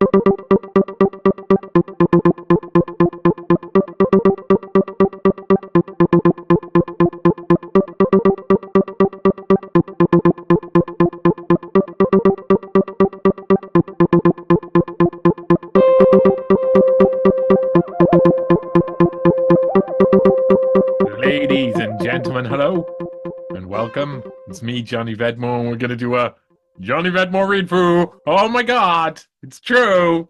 Ladies and gentlemen, hello and welcome. It's me, Johnny Vedmore, and we're going to do a Johnny Vedmore read through. Oh my God, it's true.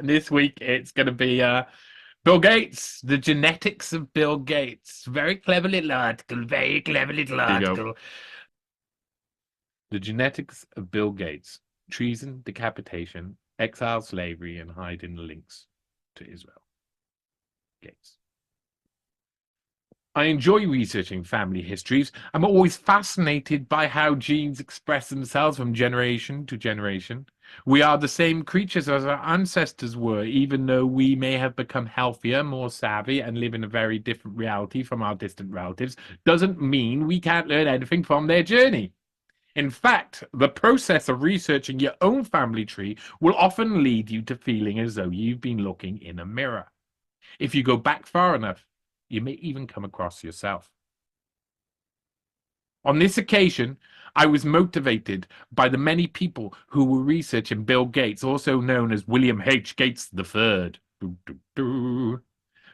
This week it's going to be Bill Gates, the genetics of Bill Gates. Very clever little article, very clever little article. The genetics of Bill Gates: treason, decapitation, exile, slavery, and hiding links to Israel. Gates. I enjoy researching family histories. I'm always fascinated by how genes express themselves from generation to generation. We are the same creatures as our ancestors were, even though we may have become healthier, more savvy, and live in a very different reality from our distant relatives, doesn't mean we can't learn anything from their journey. In fact, the process of researching your own family tree will often lead you to feeling as though you've been looking in a mirror. If you go back far enough, you may even come across yourself. On this occasion, I was motivated by the many people who were researching Bill Gates, also known as William H. Gates III.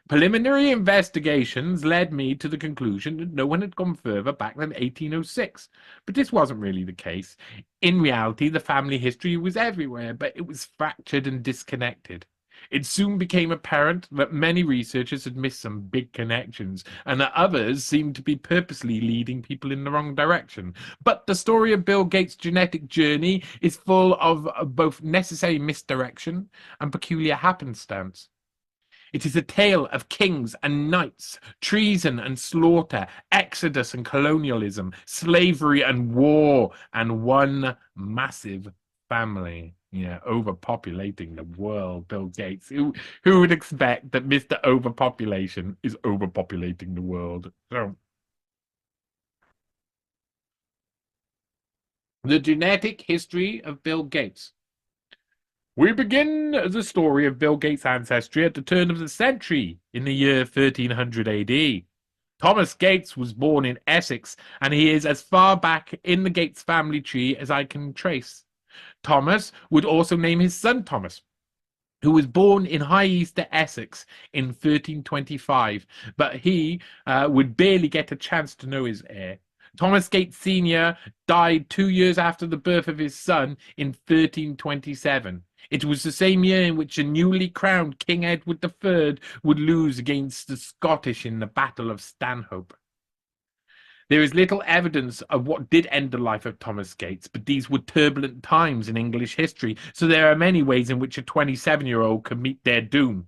Preliminary investigations led me to the conclusion that no one had gone further back than 1806, but this wasn't really the case. In reality, the family history was everywhere, but it was fractured and disconnected. It soon became apparent that many researchers had missed some big connections, and that others seemed to be purposely leading people in the wrong direction. But the story of Bill Gates' genetic journey is full of both necessary misdirection and peculiar happenstance. It is a tale of kings and knights, treason and slaughter, exodus and colonialism, slavery and war, and one massive family. Yeah, overpopulating the world. Bill Gates. Who would expect that Mr. Overpopulation is overpopulating the world? So, the genetic history of Bill Gates. We begin the story of Bill Gates' ancestry at the turn of the century in the year 1300 AD. Thomas Gates was born in Essex, and he is as far back in the Gates family tree as I can trace. Thomas would also name his son Thomas, who was born in High Easter, Essex in 1325, but he would barely get a chance to know his heir. Thomas Gates Sr. died 2 years after the birth of his son in 1327. It was the same year in which a newly crowned King Edward III would lose against the Scottish in the Battle of Stanhope. There is little evidence of what did end the life of Thomas Gates, but these were turbulent times in English history, so there are many ways in which a 27-year-old could meet their doom.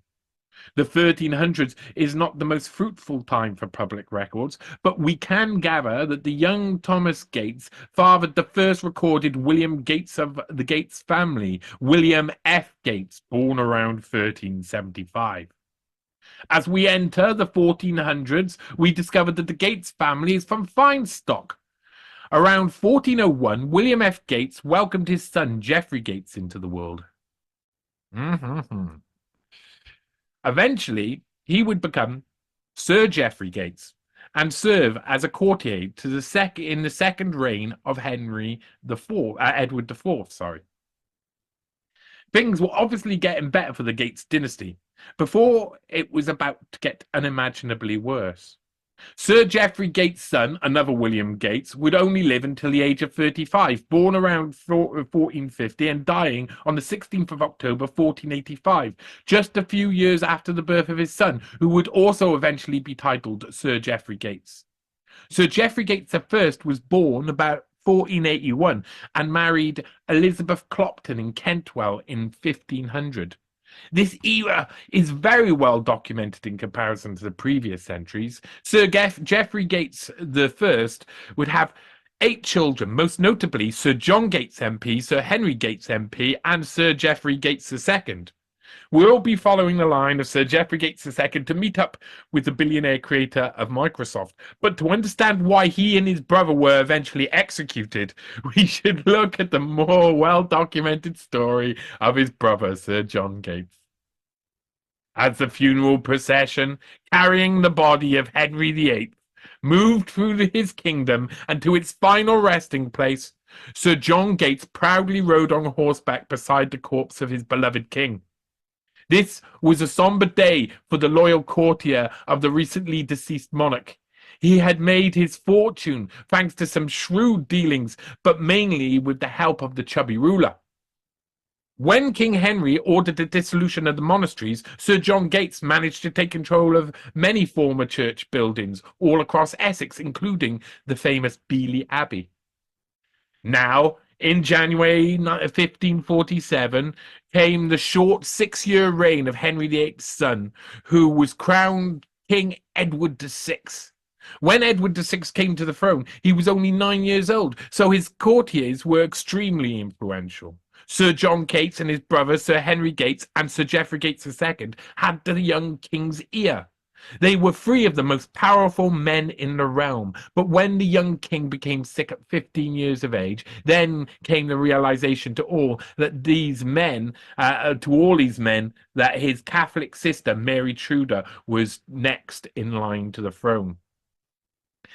The 1300s is not the most fruitful time for public records, but we can gather that the young Thomas Gates fathered the first recorded William Gates of the Gates family, William F. Gates, born around 1375. As we enter the 1400s, we discover that the Gates family is from fine stock. Around 1401, William F. Gates welcomed his son Geoffrey Gates into the world. Eventually, he would become Sir Geoffrey Gates and serve as a courtier to in the second reign of Edward IV. Things were obviously getting better for the Gates dynasty before it was about to get unimaginably worse. Sir Geoffrey Gates' son, another William Gates, would only live until the age of 35, born around 1450 and dying on the 16th of October 1485, just a few years after the birth of his son, who would also eventually be titled Sir Geoffrey Gates. Sir Geoffrey Gates I was born about 1481 and married Elizabeth Clopton in Kentwell in 1500. This era is very well documented in comparison to the previous centuries. Sir Geoffrey Gates I would have 8 children, most notably Sir John Gates MP, Sir Henry Gates MP, and Sir Geoffrey Gates II. We'll be following the line of Sir Geoffrey Gates II to meet up with the billionaire creator of Microsoft. But to understand why he and his brother were eventually executed, we should look at the more well-documented story of his brother, Sir John Gates. As the funeral procession, carrying the body of Henry VIII, moved through his kingdom and to its final resting place, Sir John Gates proudly rode on horseback beside the corpse of his beloved king. This was a somber day for the loyal courtier of the recently deceased monarch. He had made his fortune thanks to some shrewd dealings, but mainly with the help of the chubby ruler. When King Henry ordered the dissolution of the monasteries, Sir John Gates managed to take control of many former church buildings all across Essex, including the famous Beeley Abbey. Now, in January 1547, came the short 6-year reign of Henry VIII's son, who was crowned King Edward VI. When Edward VI came to the throne, he was only 9 years old, so his courtiers were extremely influential. Sir John Gates and his brother, Sir Henry Gates, and Sir Geoffrey Gates II had the young king's ear. They were 3 of the most powerful men in the realm, but when the young king became sick at 15 years of age, then came the realization to all these men, that his Catholic sister, Mary Tudor, was next in line to the throne.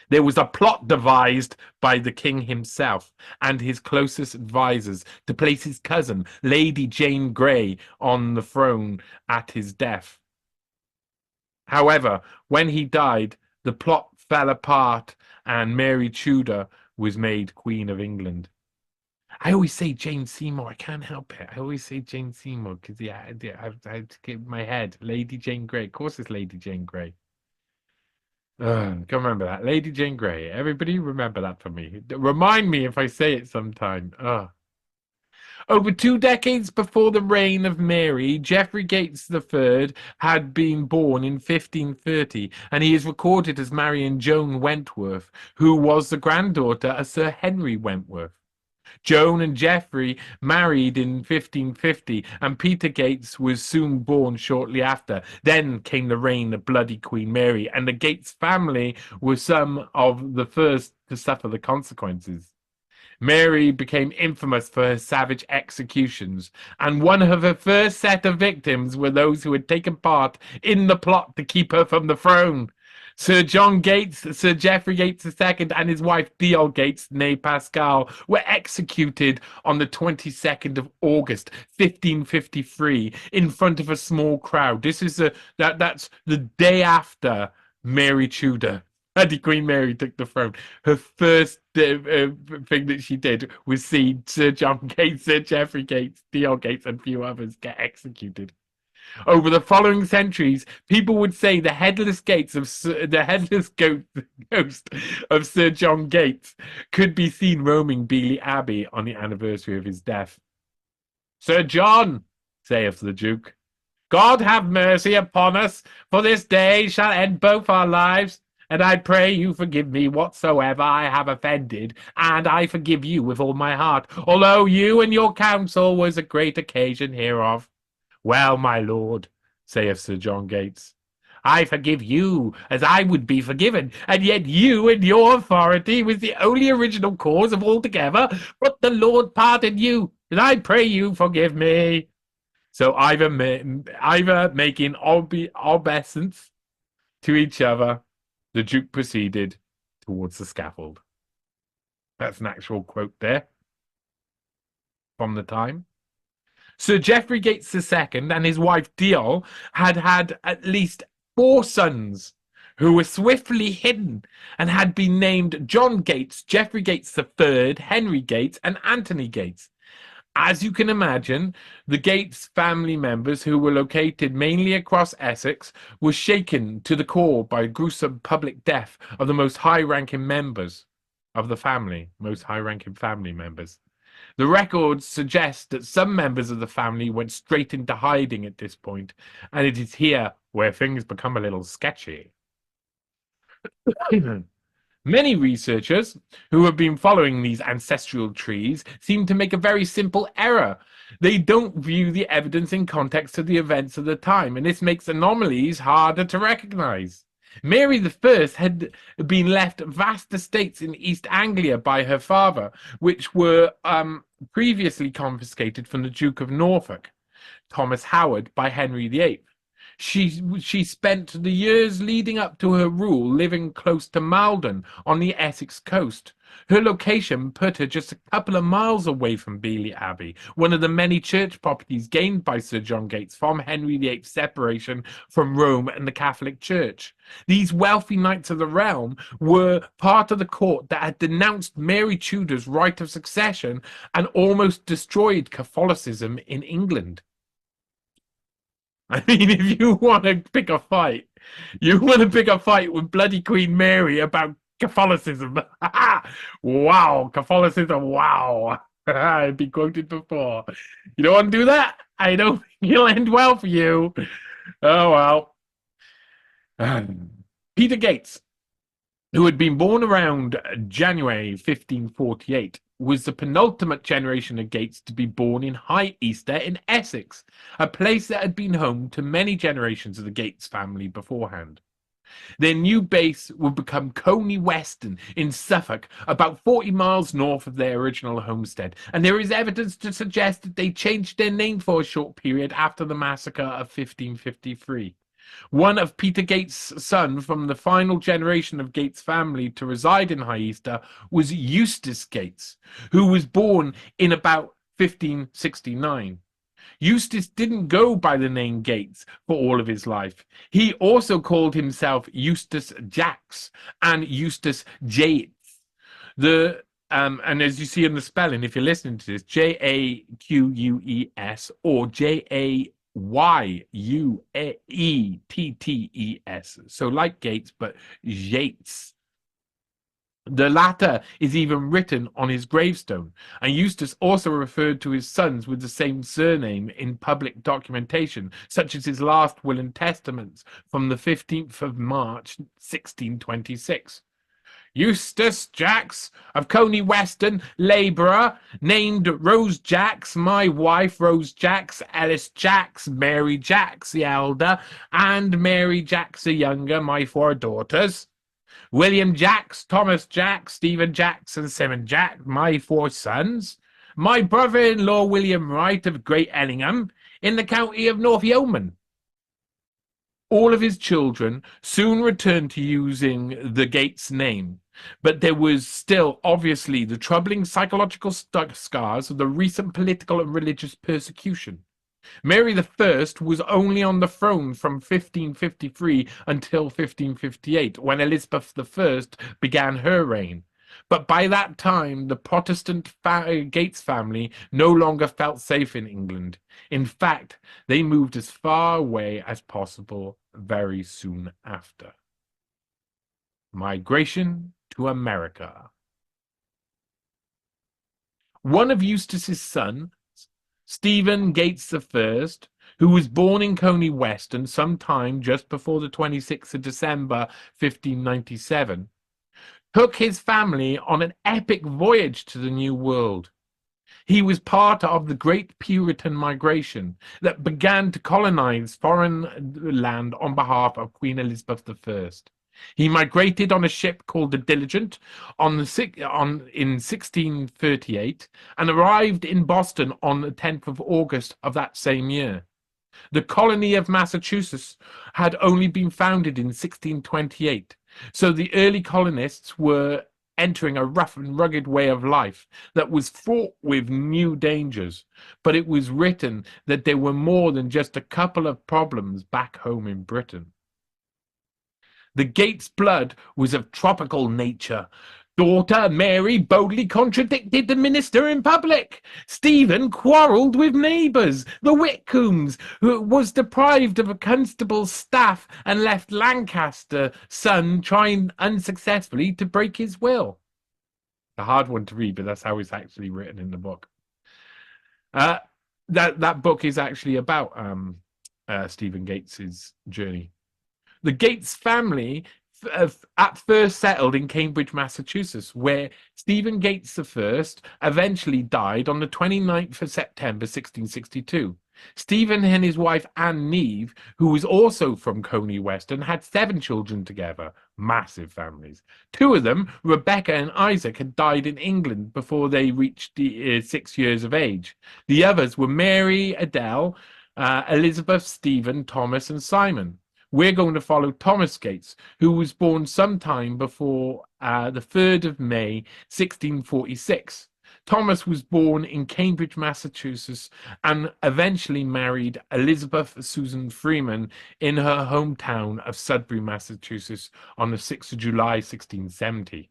There was a plot devised by the king himself and his closest advisors to place his cousin, Lady Jane Grey, on the throne at his death. However, when he died, the plot fell apart and Mary Tudor was made Queen of England. I always say Jane Seymour. I can't help it. I always say Jane Seymour because I have to get in my head. Lady Jane Grey. Of course it's Lady Jane Grey. Can't remember that. Lady Jane Grey. Everybody remember that for me. Remind me if I say it sometime. Over 2 decades before the reign of Mary, Geoffrey Gates III had been born in 1530, and he is recorded as marrying Joan Wentworth, who was the granddaughter of Sir Henry Wentworth. Joan and Geoffrey married in 1550, and Peter Gates was soon born shortly after. Then came the reign of Bloody Queen Mary, and the Gates family were some of the first to suffer the consequences. Mary became infamous for her savage executions, and one of her first set of victims were those who had taken part in the plot to keep her from the throne. Sir John Gates, Sir Geoffrey Gates II, and his wife Deol Gates, née Pascal, were executed on the 22nd of August, 1553, in front of a small crowd. This is that's the day after Mary Tudor, Bloody Queen Mary, took the throne. Her first thing that she did was see Sir John Gates, Sir Geoffrey Gates, Deol Gates, and a few others get executed. Over the following centuries, people would say the headless ghost of Sir John Gates could be seen roaming Beeley Abbey on the anniversary of his death. "Sir John," saith the Duke, "God have mercy upon us, for this day shall end both our lives. And I pray you forgive me whatsoever I have offended, and I forgive you with all my heart, although you and your counsel was a great occasion hereof." "Well, my lord," saith Sir John Gates, "I forgive you as I would be forgiven, and yet you and your authority was the only original cause of altogether. But the Lord pardon you, and I pray you forgive me." So either making obeisance to each other, the Duke proceeded towards the scaffold. That's an actual quote there from the time. Sir Geoffrey Gates II and his wife Deol had at least 4 sons who were swiftly hidden and had been named John Gates, Geoffrey Gates III, Henry Gates, and Anthony Gates. As you can imagine, the Gates family members, who were located mainly across Essex, were shaken to the core by gruesome public death of the most high-ranking members of the family, The records suggest that some members of the family went straight into hiding at this point, and it is here where things become a little sketchy. Many researchers who have been following these ancestral trees seem to make a very simple error. They don't view the evidence in context of the events of the time, and this makes anomalies harder to recognize. Mary I had been left vast estates in East Anglia by her father, which were previously confiscated from the Duke of Norfolk, Thomas Howard, by Henry VIII. She spent the years leading up to her rule living close to Malden on the Essex coast. Her location put her just a couple of miles away from Beeley Abbey, one of the many church properties gained by Sir John Gates from Henry VIII's separation from Rome and the Catholic Church. These wealthy knights of the realm were part of the court that had denounced Mary Tudor's right of succession and almost destroyed Catholicism in England. I mean, if you want to pick a fight, you want to pick a fight with bloody Queen Mary about Catholicism. Wow, Catholicism, wow. I've been quoted before. You don't want to do that? I don't think it'll end well for you. Oh, well. Peter Gates, who had been born around January 1548, was the penultimate generation of Gates to be born in High Easter in Essex, a place that had been home to many generations of the Gates family beforehand. Their new base would become Coney Weston in Suffolk, about 40 miles north of their original homestead, and there is evidence to suggest that they changed their name for a short period after the massacre of 1553. One of Peter Gates' sons from the final generation of Gates family to reside in High Easter was Eustace Gates, who was born in about 1569. Eustace didn't go by the name Gates for all of his life. He also called himself Eustace Jacks and Eustace Yates. And as you see in the spelling, if you're listening to this, Jaquues or Jayuettees. So like Gates, but Yates. The latter is even written on his gravestone, and Eustace also referred to his sons with the same surname in public documentation, such as his last will and testaments from the 15th of March, 1626. Eustace Jacks of Coney Weston, labourer, named Rose Jacks, my wife, Rose Jacks, Ellis Jacks, Mary Jacks the elder, and Mary Jacks the younger, my 4 daughters. William Jacks, Thomas Jacks, Stephen Jacks, and Simon Jacks, my 4 sons. My brother-in-law, William Wright of Great Ellingham, in the county of North Yeoman. All of his children soon returned to using the Gates name, but there was still obviously the troubling psychological scars of the recent political and religious persecution. Mary I was only on the throne from 1553 until 1558, when Elizabeth I began her reign. But by that time, the Protestant Gates family no longer felt safe in England. In fact, they moved as far away as possible very soon after. Migration to America. One of Eustace's sons, Stephen Gates I, who was born in Coney Weston sometime just before the 26th of December 1597, took his family on an epic voyage to the New World. He was part of the Great Puritan Migration that began to colonize foreign land on behalf of Queen Elizabeth I. He migrated on a ship called the Diligent in 1638 and arrived in Boston on the 10th of August of that same year. The colony of Massachusetts had only been founded in 1628, so the early colonists were entering a rough and rugged way of life that was fraught with new dangers, but it was written that there were more than just a couple of problems back home in Britain. The Gates blood was of tropical nature. Daughter Mary boldly contradicted the minister in public. Stephen quarrelled with neighbours. The Whitcombes, who was deprived of a constable's staff and left Lancaster, son, trying unsuccessfully to break his will. A hard one to read, but that's how it's actually written in the book. That book is actually about Stephen Gates's journey. The Gates family at first settled in Cambridge, Massachusetts, where Stephen Gates I eventually died on the 29th of September 1662. Stephen and his wife Anne Neve, who was also from Coney Weston, had 7 children together. Massive families. 2 of them, Rebecca and Isaac, had died in England before they reached 6 years of age. The others were Mary, Adele, Elizabeth, Stephen, Thomas, and Simon. We're going to follow Thomas Gates, who was born sometime before the 3rd of May, 1646. Thomas was born in Cambridge, Massachusetts, and eventually married Elizabeth Susan Freeman in her hometown of Sudbury, Massachusetts, on the 6th of July, 1670.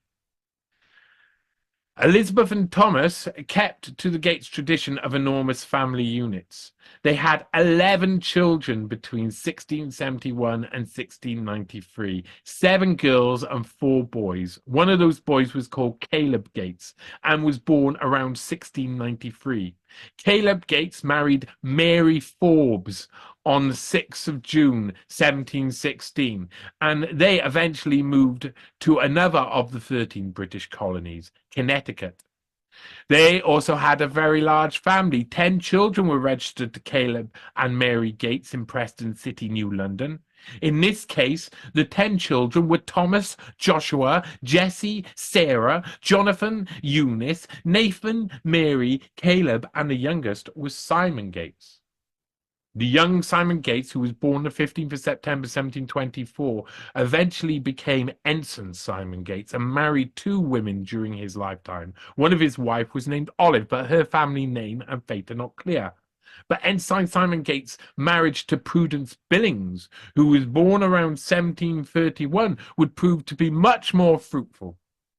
Elizabeth and Thomas kept to the Gates tradition of enormous family units. They had 11 children between 1671 and 1693, 7 girls and 4 boys. One of those boys was called Caleb Gates and was born around 1693. Caleb Gates married Mary Forbes on the 6th of June, 1716, and they eventually moved to another of the 13 British colonies, Connecticut. They also had a very large family. 10 children were registered to Caleb and Mary Gates in Preston City, New London. In this case, the 10 children were Thomas, Joshua, Jesse, Sarah, Jonathan, Eunice, Nathan, Mary, Caleb, and the youngest was Simon Gates. The young Simon Gates, who was born the 15th of September 1724, eventually became Ensign Simon Gates and married 2 women during his lifetime. One of his wives was named Olive, but her family name and fate are not clear. But Ensign Simon Gates' marriage to Prudence Billings, who was born around 1731, would prove to be much more fruitful.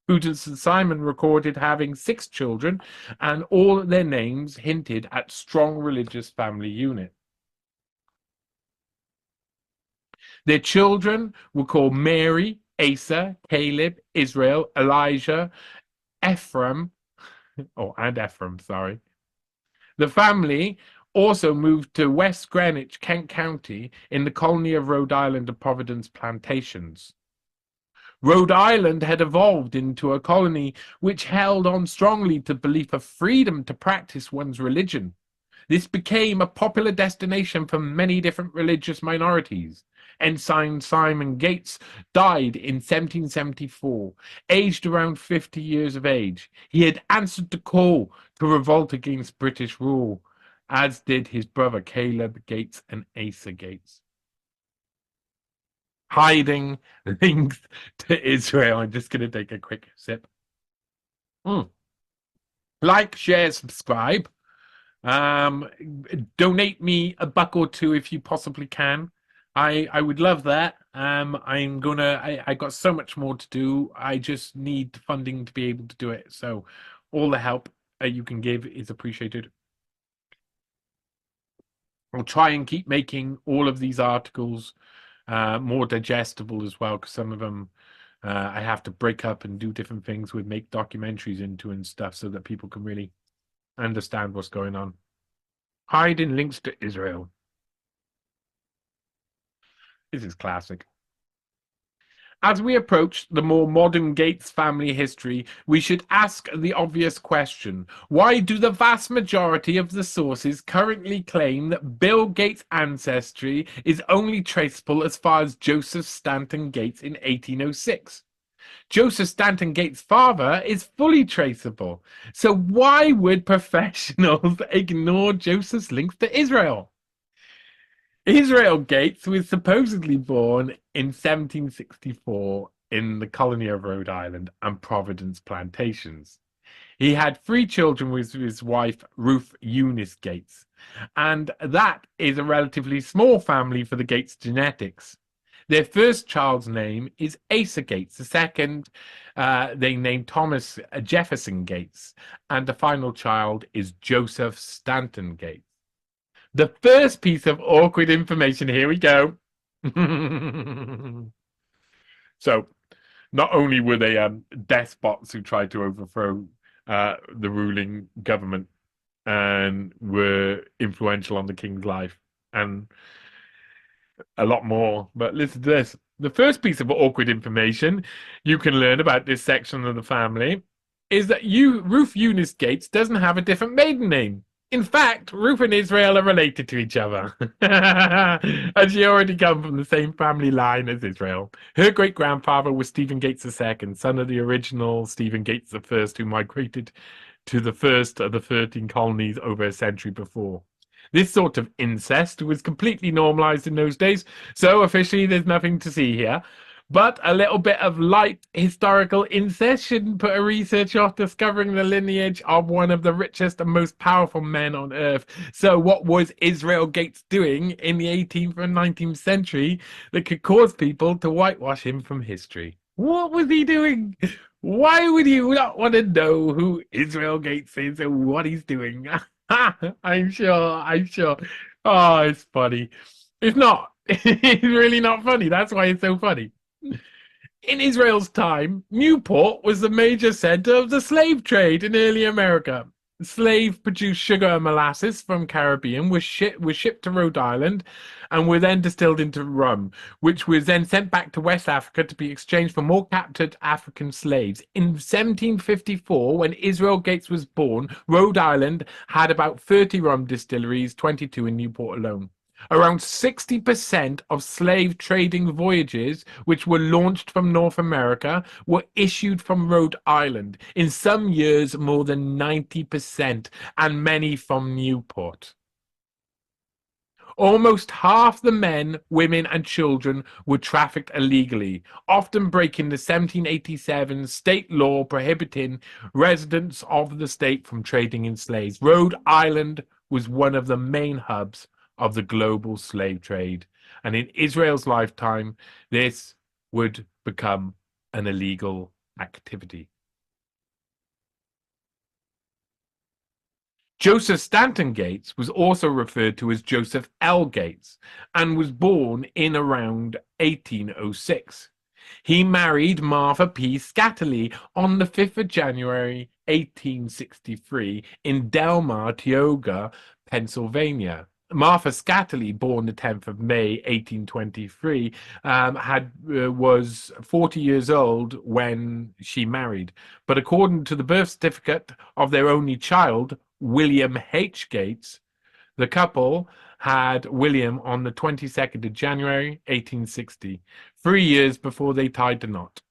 Prudence and Simon recorded having 6 children, and all their names hinted at strong religious family unit. Their children were called Mary, Asa, Caleb, Israel, Elijah, Ephraim, and Ephraim, sorry. The family also moved to West Greenwich, Kent County, in the colony of Rhode Island and Providence Plantations. Rhode Island had evolved into a colony which held on strongly to the belief of freedom to practice one's religion. This became a popular destination for many different religious minorities. Ensign Simon Gates died in 1774, aged around 50 years of age. He had answered the call to revolt against British rule, as did his brother Caleb Gates and Asa Gates. Hiding links to Israel. I'm just going to take a quick sip. Like, share, subscribe. Donate me $1 or $2 if you possibly can. I would love that. I got so much more to do. I just need funding to be able to do it. So all the help you can give is appreciated. I'll try and keep making all of these articles more digestible as well, because some of them I have to break up and do different things with, make documentaries into and stuff, so that people can really understand what's going on. Hiding links to Israel. This is classic. As we approach the more modern Gates family history, we should ask the obvious question: why do the vast majority of the sources currently claim that Bill Gates' ancestry is only traceable as far as Joseph Stanton Gates in 1806? Joseph Stanton Gates' father is fully traceable. So why would professionals ignore Joseph's links to Israel? Israel Gates was supposedly born in 1764 in the colony of Rhode Island and Providence Plantations. He had 3 children with his wife, Ruth Eunice Gates, and that is a relatively small family for the Gates genetics. Their first child's name is Asa Gates. The second, they named Thomas Jefferson Gates, and the final child is Joseph Stanton Gates. The first piece of awkward information, here we go. So, not only were they despots who tried to overthrow the ruling government and were influential on the king's life and a lot more, but listen to this. The first piece of awkward information you can learn about this section of the family is that Ruth Eunice Gates doesn't have a different maiden name. In fact, Ruth and Israel are related to each other. And she already come from the same family line as Israel. Her great-grandfather was Stephen Gates II, son of the original Stephen Gates I, who migrated to the first of the 13 colonies over a century before. This sort of incest was completely normalized in those days, so officially there's nothing to see here. But a little bit of light historical incest shouldn't put a researcher off discovering the lineage of one of the richest and most powerful men on earth. So what was Israel Gates doing in the 18th and 19th century that could cause people to whitewash him from history? What was he doing? Why would you not want to know who Israel Gates is and what he's doing? I'm sure. Oh, it's funny. It's not. It's really not funny. That's why it's so funny. In Israel's time, Newport was the major center of the slave trade in early America. Slave-produced sugar and molasses from Caribbean were shipped to Rhode Island and were then distilled into rum, which was then sent back to West Africa to be exchanged for more captured African slaves. In 1754, when Israel Gates was born, Rhode Island had about 30 rum distilleries, 22 in Newport alone. Around 60% of slave trading voyages which were launched from North America were issued from Rhode Island, in some years more than 90%, and many from Newport. Almost half the men, women, and children were trafficked illegally, often breaking the 1787 state law prohibiting residents of the state from trading in slaves. Rhode Island was one of the main hubs of the global slave trade, and in Israel's lifetime, this would become an illegal activity. Joseph Stanton Gates was also referred to as Joseph L. Gates and was born in around 1806. He married Martha P. Scatterly on the 5th of January, 1863 in Delmar, Tioga, Pennsylvania. Martha Scatterly, born the 10th of May, 1823, was 40 years old when she married. But according to the birth certificate of their only child, William H. Gates, the couple had William on the 22nd of January, 1860, 3 years before they tied the knot.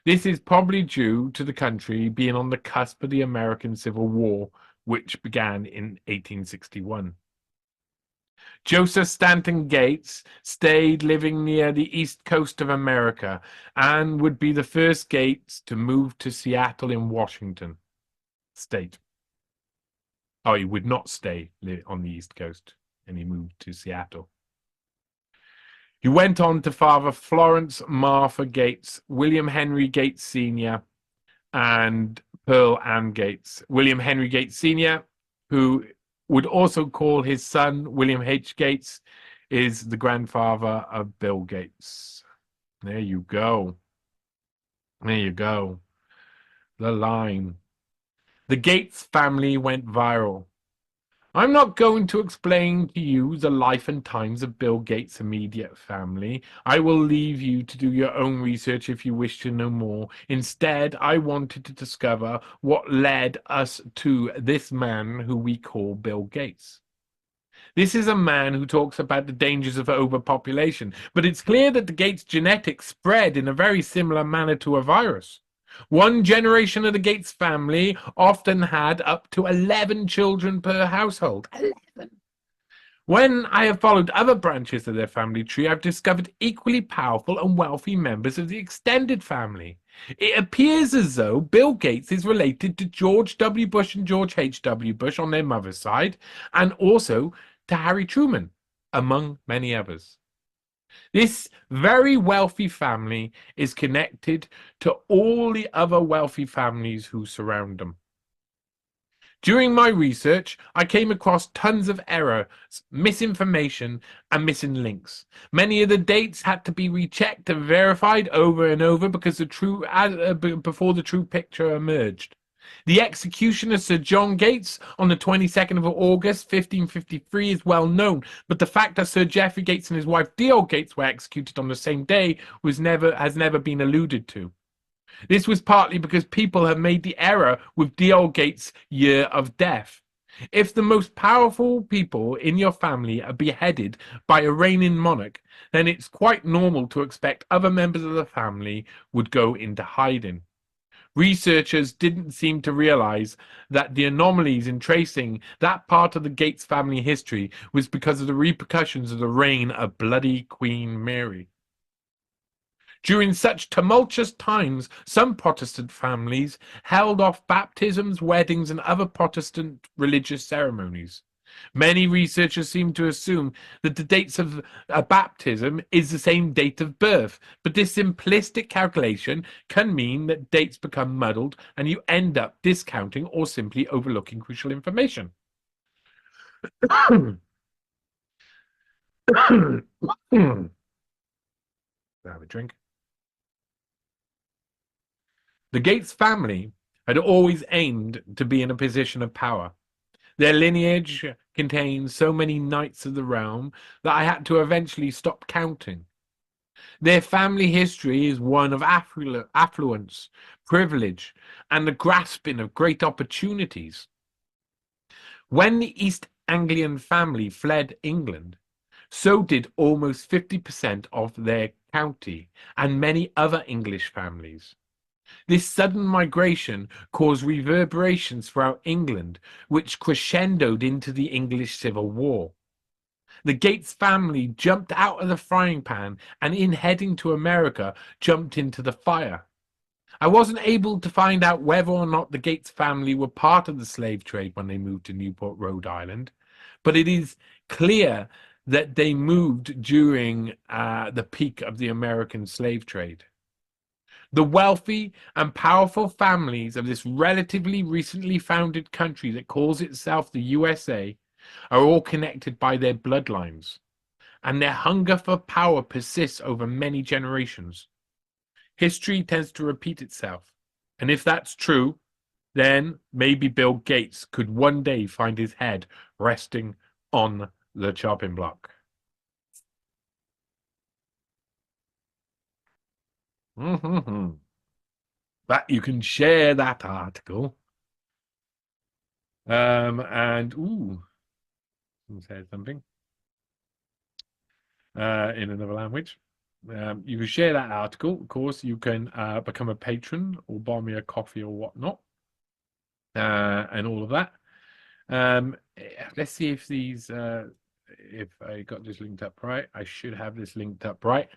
This is probably due to the country being on the cusp of the American Civil War, which began in 1861. Joseph Stanton Gates stayed living near the east coast of America and would be the first Gates to move to Seattle in Washington state. Oh, he would not stay on the east coast, and he moved to Seattle. He went on to father Florence Martha Gates, William Henry Gates Sr., and Pearl Ann Gates. William Henry Gates Sr., who would also call his son William H. Gates, is the grandfather of Bill Gates. There you go. There you go. The line. The Gates family went viral. I'm not going to explain to you the life and times of Bill Gates' immediate family. I will leave you to do your own research if you wish to know more. Instead, I wanted to discover what led us to this man who we call Bill Gates. This is a man who talks about the dangers of overpopulation, but it's clear that the Gates genetics spread in a very similar manner to a virus. One generation of the Gates family often had up to 11 children per household. 11. When I have followed other branches of their family tree, I've discovered equally powerful and wealthy members of the extended family. It appears as though Bill Gates is related to George W. Bush and George H.W. Bush on their mother's side, and also to Harry Truman, among many others. This very wealthy family is connected to all the other wealthy families who surround them. During my research, I came across tons of errors, misinformation, and missing links. Many of the dates had to be rechecked and verified over and over because before the true picture emerged. The execution of Sir John Gates on the 22nd of August 1553 is well known, but the fact that Sir Geoffrey Gates and his wife D.L. Gates were executed on the same day has never been alluded to. This was partly because people have made the error with D.L. Gates' year of death. If the most powerful people in your family are beheaded by a reigning monarch, then it's quite normal to expect other members of the family would go into hiding. Researchers didn't seem to realize that the anomalies in tracing that part of the Gates family history was because of the repercussions of the reign of bloody Queen Mary. During such tumultuous times, some Protestant families held off baptisms, weddings, and other Protestant religious ceremonies. Many researchers seem to assume that the dates of a baptism is the same date of birth, but this simplistic calculation can mean that dates become muddled and you end up discounting or simply overlooking crucial information. Have a drink. The Gates family had always aimed to be in a position of power. Their lineage contains so many knights of the realm that I had to eventually stop counting. Their family history is one of affluence, privilege, and the grasping of great opportunities. When the East Anglian family fled England, so did almost 50% of their county and many other English families. This sudden migration caused reverberations throughout England, which crescendoed into the English Civil War. The Gates family jumped out of the frying pan and, in heading to America, jumped into the fire. I wasn't able to find out whether or not the Gates family were part of the slave trade when they moved to Newport, Rhode Island, but it is clear that they moved during the peak of the American slave trade. The wealthy and powerful families of this relatively recently founded country that calls itself the USA are all connected by their bloodlines, and their hunger for power persists over many generations. History tends to repeat itself, and if that's true, then maybe Bill Gates could one day find his head resting on the chopping block. That you can share that article. And someone said something in another language. You can share that article. Of course, you can become a patron or buy me a coffee or whatnot, and all of that. Let's see if these, if I got this linked up right. I should have this linked up right.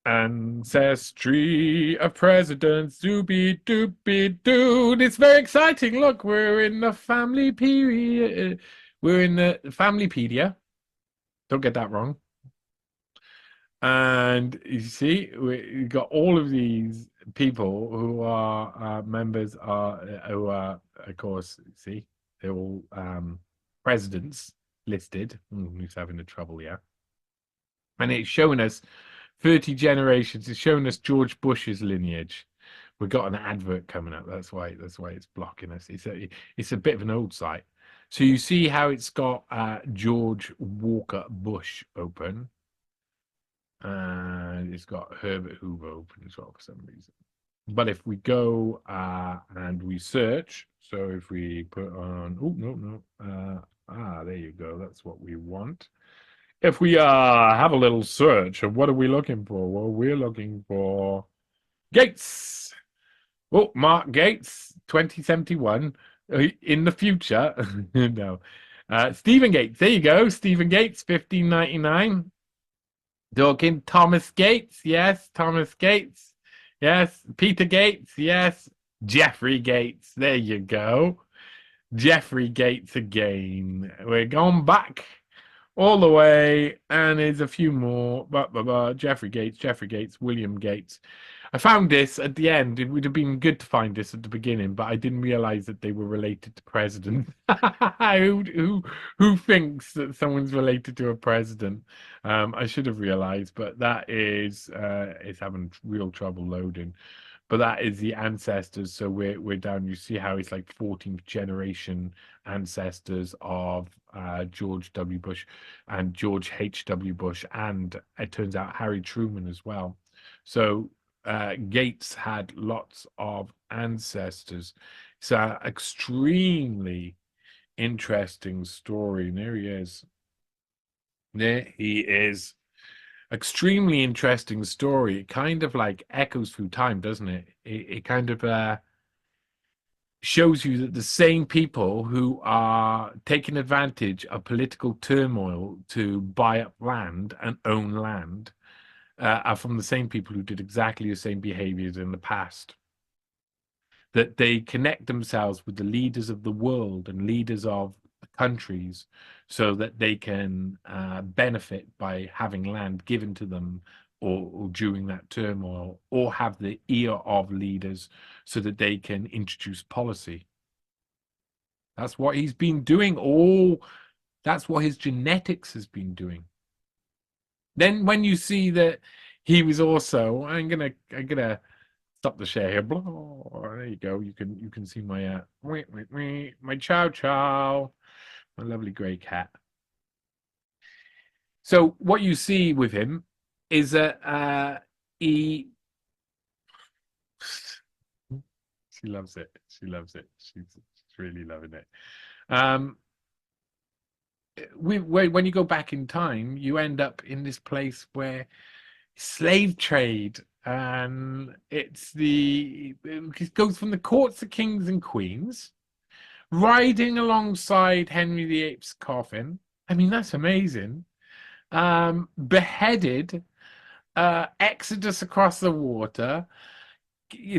Ancestry of presidents, doobie doobie doo. It's very exciting. Look, we're in the family period. We're in the Familypedia. Don't get that wrong. And you see, we got all of these people who are members who are, of course, see, they're all presidents listed. Who's having the trouble here? And it's showing us 30 generations. It's showing us George Bush's lineage. We've got an advert coming up. That's why it's blocking us. It's a bit of an old site. So you see how it's got George Walker Bush open. And it's got Herbert Hoover open as well for some reason. But if we go and we search, so if we put on, there you go. That's what we want. If we have a little search of what are we looking for? Well, we're looking for Gates. Oh, Mark Gates, 2071. In the future. No. Stephen Gates. There you go. Stephen Gates, 1599. Talking Thomas Gates. Yes. Thomas Gates. Yes. Peter Gates. Yes. Jeffrey Gates. There you go. Jeffrey Gates again. We're going back all the way, and there's a few more. Jeffrey Gates, William Gates. I found this at the end. It would have been good to find this at the beginning, but I didn't realize that they were related to presidents. Who thinks that someone's related to a president? I should have realized, but that is it's having real trouble loading. but that is the ancestors. So we're down. You see how it's like 14th generation ancestors of George W. Bush and George H.W. Bush, and it turns out Harry Truman as well. So Gates had lots of ancestors. It's an extremely interesting story. And there he is. There he is. Extremely interesting story. It kind of like echoes through time, doesn't it? It kind of shows you that the same people who are taking advantage of political turmoil to buy up land and own land are from the same people who did exactly the same behaviors in the past. That they connect themselves with the leaders of the world and leaders of countries so that they can benefit by having land given to them or during that turmoil, or have the ear of leaders so that they can introduce policy. That's what he's been doing. That's what his genetics has been doing. Then when you see that he was also, I'm gonna stop the share here. Blah. There you go. You can see my my Chow Chow, my lovely grey cat. So what you see with him is that he she loves it. She loves it. She's really loving it. When you go back in time, you end up in this place where slave trade, and it goes from the courts of kings and queens, riding alongside Henry VIII's coffin. I mean, that's amazing. Beheaded, exodus across the water,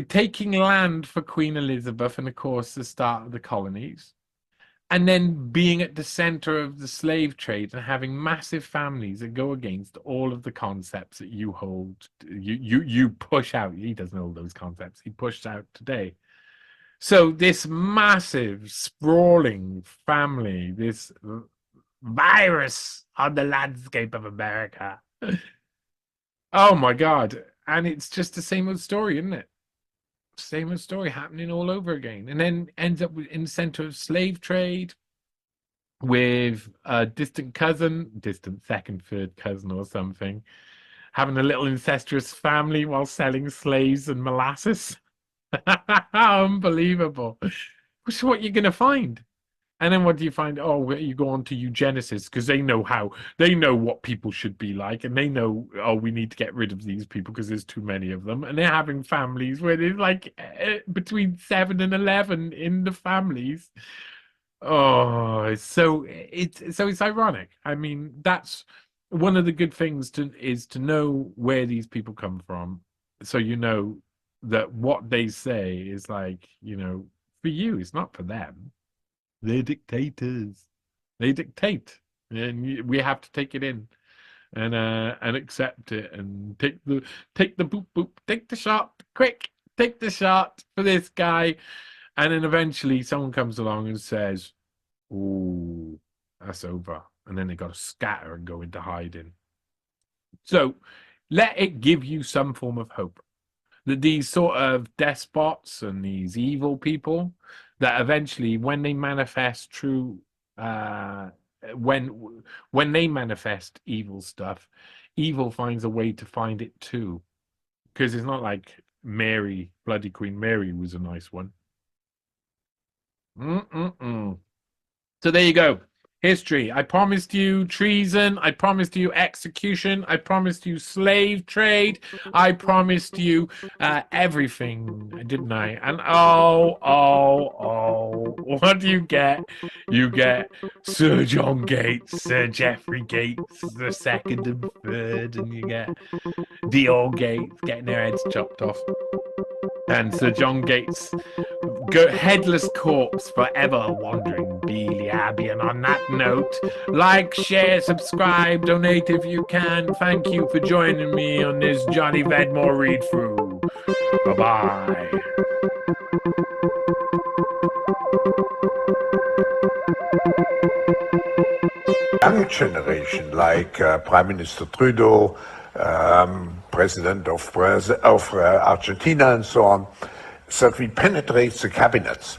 taking land for Queen Elizabeth, and of course the start of the colonies, and then being at the center of the slave trade and having massive families that go against all of the concepts that you hold, you push out. He doesn't hold those concepts. He pushed out today. So this massive, sprawling family, this virus on the landscape of America. Oh my God. And it's just the same old story, isn't it? Same old story happening all over again. And then ends up in the center of slave trade with a distant second, third cousin or something, having a little incestuous family while selling slaves and molasses. Unbelievable. Which is what you're going to find. And then what do you find? Oh, you go on to eugenicists because they know what people should be like, and they know, oh, we need to get rid of these people because there's too many of them, and they're having families where there's like between 7 and 11 in the families. Oh, so it's ironic. I mean, that's one of the good things is to know where these people come from, so you know that what they say is like, for you, it's not for them. They're dictators. They dictate, and we have to take it in and accept it and take the boop boop, take the shot, quick, take the shot for this guy, and then eventually someone comes along and says, "Oh, that's over," and then they got to scatter and go into hiding. So let it give you some form of hope that these sort of despots and these evil people, that eventually when they manifest true when they manifest evil stuff, evil finds a way to find it too, because it's not like Mary, bloody Queen Mary, was a nice one. So there you go. History. I promised you treason. I promised you execution. I promised you slave trade. I promised you everything, didn't I? And what do you get? You get Sir John Gates, Sir Geoffrey Gates, the second and third, and you get the old Gates getting their heads chopped off. And Sir John Gates, headless corpse, forever wandering Beely Abbey. And on that note, like, share, subscribe, donate if you can. Thank you for joining me on this Johnny Vedmore read through. Bye-bye. Young generation institution like Prime Minister Trudeau, President of Argentina, and so on, so that we penetrate the cabinets.